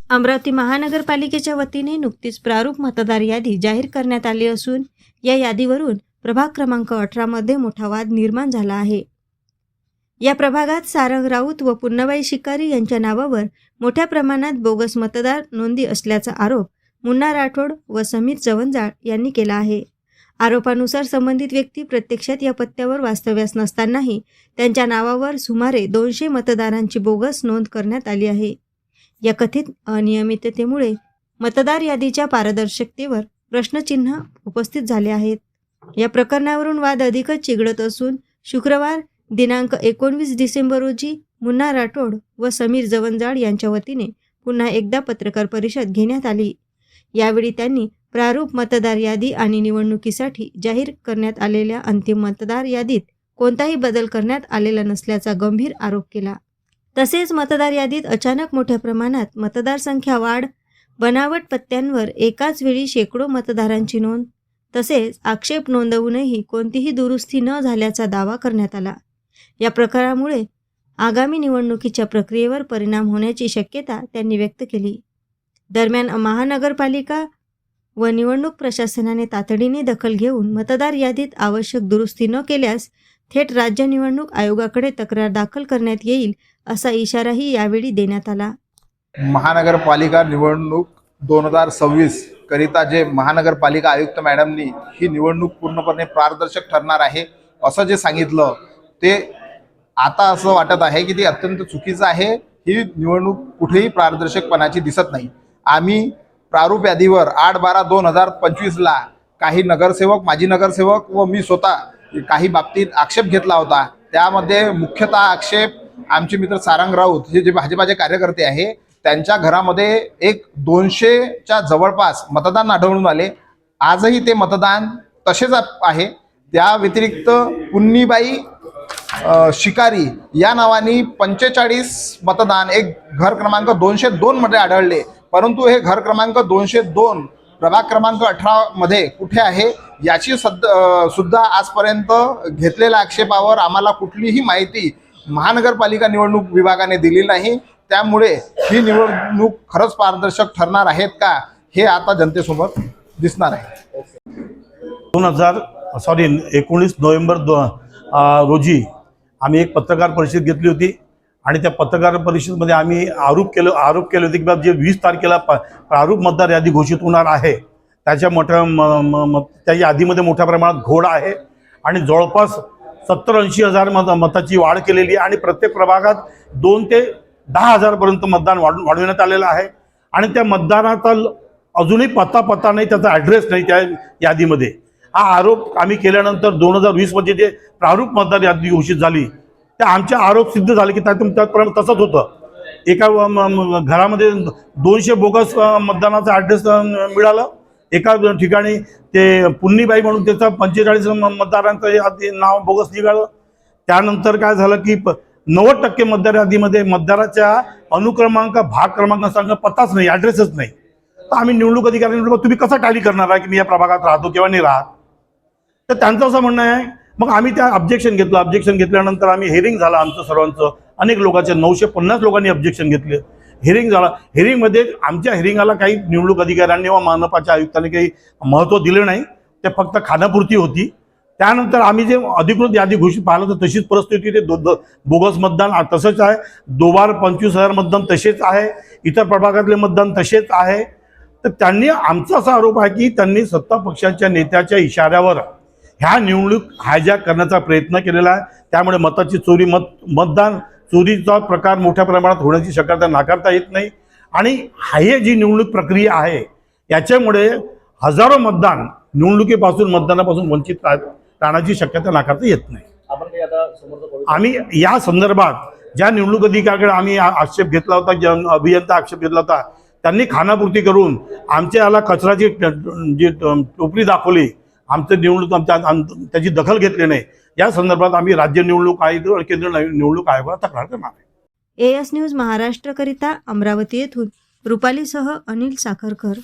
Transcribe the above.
अमरावती महानगरपालिकेच्या वतीने नुकतीच प्रारूप मतदार यादी जाहीर करण्यात आली असून या यादीवरून प्रभाग क्रमांक 18 मध्ये मोठा वाद निर्माण झाला आहे। या प्रभागात सारंग राऊत व पुन्नाबाई शिकारी यांच्या नावावर मोठ्या प्रमाणात बोगस मतदार नोंदी असल्याचा आरोप मुन्ना राठोड व समीर जवंजाळ यांनी केला आहे। आरोपानुसार संबंधित व्यक्ती प्रत्यक्षात या पत्त्यावर वास्तव्यास नसतानाही त्यांच्या नावावर सुमारे 200 मतदारांची बोगस नोंद करण्यात आली आहे। या कथित अनियमिततेमुळे मतदार यादीच्या पारदर्शकतेवर प्रश्नचिन्ह उपस्थित झाले आहेत। या प्रकरणावरून वाद अधिकच चिघळत असून शुक्रवार दिनांक 19 डिसेंबर रोजी मुन्ना राठोड व समीर जवंजाळ यांच्या वतीने पुन्हा एकदा पत्रकार परिषद घेण्यात आली। यावेळी त्यांनी प्रारूप मतदार यादी आणि निवडणुकीसाठी जाहीर करण्यात आलेल्या अंतिम मतदार यादीत कोणताही बदल करण्यात आलेला नसल्याचा गंभीर आरोप केला। तसेच मतदार यादीत अचानक मोठ्या प्रमाणात मतदार संख्या वाढ, बनावट पत्त्यांवर एकाच वेळी शेकडो मतदारांची नोंद तसेच आक्षेप नोंदवूनही कोणतीही दुरुस्ती न झाल्याचा दावा करण्यात आला। या प्रकारामुळे आगामी निवडणुकीच्या प्रक्रियेवर परिणाम होण्याची शक्यता त्यांनी व्यक्त केली। दरम्यान महानगरपालिका व निवडणूक प्रशासनाने तातडीने दखल घेऊन मतदार यादीत आवश्यक दुरुस्ती न केल्यास थेट राज्य निवडणूक आयोगाकडे तक्रार दाखल करण्यात येईल असा इशाराही यावेळी देण्यात आला। महानगरपालिका निवडणूक 2026 करिता जे महानगरपालिका आयुक्त मॅडमनी ही निवडणूक पूर्णपणे पारदर्शक ठरणार आहे असं जे सांगितलं ते आता असं वाटत आहे की ते अत्यंत चुकीचं आहे। ही निवडणूक कुठेही पारदर्शकपणाची दिसत नाही। आम्ही प्रारूप यादीवर 8/12/2025 ला काही नगरसेवक, माजी नगरसेवक व मी स्वतः काही बाबतीत आक्षेप घेतला होता। त्यामध्ये मुख्यतः आक्षेप आमचे मित्र सारंग राऊत हे जे भाजपाचे कार्यकर्ते आहे त्यांच्या घरामध्ये एक 200च्या जवळपास मतदान आढळून आले। आजही ते मतदान तसेच आहे। त्या व्यतिरिक्त पुन्नीबाई शिकारी या नावाने 45 मतदान एक घर क्रमांक 202 मध्ये आढळले, परंतु हे घर क्रमांक 202 प्रभाग क्रमांक 18 मध्ये कुठे आहे याची सुद्धा आजपर्यंत घेतलेल्या आक्षेपावर आम्हाला कुठलीही माहिती महानगरपालिका निवडणूक विभागाने दिली नाही। त्यामुळे ही निवडणूक खरंच पारदर्शक ठरणार आहेत का हे आता जनतेसमोर दिसणार आहे। 19 नोव्हेंबर रोजी आम्ही एक पत्रकार परिषद घेतली होती आणि त्या पत्रकार परिषदेमध्ये आम्ही आरोप केले होते की बाबा जे 20 तारखेला प्रारूप मतदार यादी घोषित होणार आहे त्याच्या त्या यादीमध्ये मोठ्या प्रमाणात घोळ आहे आणि जवळपास 70-80 हजार मताची वाढ केलेली आहे आणि प्रत्येक प्रभागात 2 ते 10 हजार पर्यंत मतदान वाढवण्यात आलेलं आहे आणि त्या मतदाराचा अजूनही पत्ता नाही, त्याचा ॲड्रेस नाही त्या यादीमध्ये। हा आरोप आम्ही केल्यानंतर 2020 मध्ये जे प्रारूप मतदार यादी घोषित झाली त्या आमचे आरोप सिद्ध झाले की त्याप्रमाणे तसंच होतं। एका घरामध्ये 200 बोगस मतदानाचा ॲड्रेस मिळालं। एका ठिकाणी ते पुन्नीबाई म्हणून त्याचा 45 मतदारांचं नाव बोगस निघालं। त्यानंतर काय झालं की 90% मतदार यादीमध्ये मतदाराच्या अनुक्रमांक, भाग क्रमांकाचा पत्ताच नाही, ॲड्रेसच नाही। तर आम्ही निवडणूक अधिकाऱ्यांनी तुम्ही कसा टॅली करणार आहे की मी या प्रभागात राहतो किंवा नाही राहत, तर त्यांचं असं म्हणणं आहे। मग आम्ही त्या ऑब्जेक्शन घेतलं। ऑब्जेक्शन घेतल्यानंतर आम्ही हिअरिंग झालं आमचं सर्वांचं, अनेक लोकांचे 950 लोकांनी ऑब्जेक्शन घेतले। हिअरिंग झाला। हिअरिंगमध्ये आमच्या हिअरिंगला काही निवडणूक अधिकाऱ्यांनी व मनपाच्या आयुक्तांनी काही महत्त्व दिले नाही, ते फक्त खाण्यापुरती होती। त्यानंतर आम्ही जे अधिकृत यादी घोषित पाहिलं तर तशीच परिस्थिती, ते बोगस मतदान तसंच आहे। 25,000 मतदान तसेच आहे, इतर प्रभागातले मतदान तसेच आहे। तर त्यांनी आमचा असा आरोप आहे की त्यांनी सत्ता पक्षाच्या नेत्याच्या इशाऱ्यावर ह्या निवडणूक हायजॅक करण्याचा प्रयत्न केलेला आहे। त्यामुळे मताची चोरी, मतदान चोरीचा प्रकार मोठ्या प्रमाणात होण्याची शक्यता नाकारता येत नाही आणि ही जी निवडणूक प्रक्रिया आहे याच्यामुळे हजारो मतदान निवडणुकीपासून, मतदानापासून वंचित राहण्याची शक्यता नाकारता येत नाही। आम्ही या संदर्भात ज्या निवडणूक अधिकाऱ्याकडे आम्ही आक्षेप घेतला होता, अभियंता आक्षेप घेतला होता, त्यांनी खानापुरती करून आमच्या याला कचराची जी टोपली दाखवली, आमचं निवडणूक त्याची दखल घेतली नाही। या संदर्भात आम्ही राज्य निवडणूक आयोग व केंद्र निवडणूक आयोगाला तक्रार करणार आहे। AS न्यूज महाराष्ट्र करिता अमरावती येथून रुपालीसह अनिल साखरकर।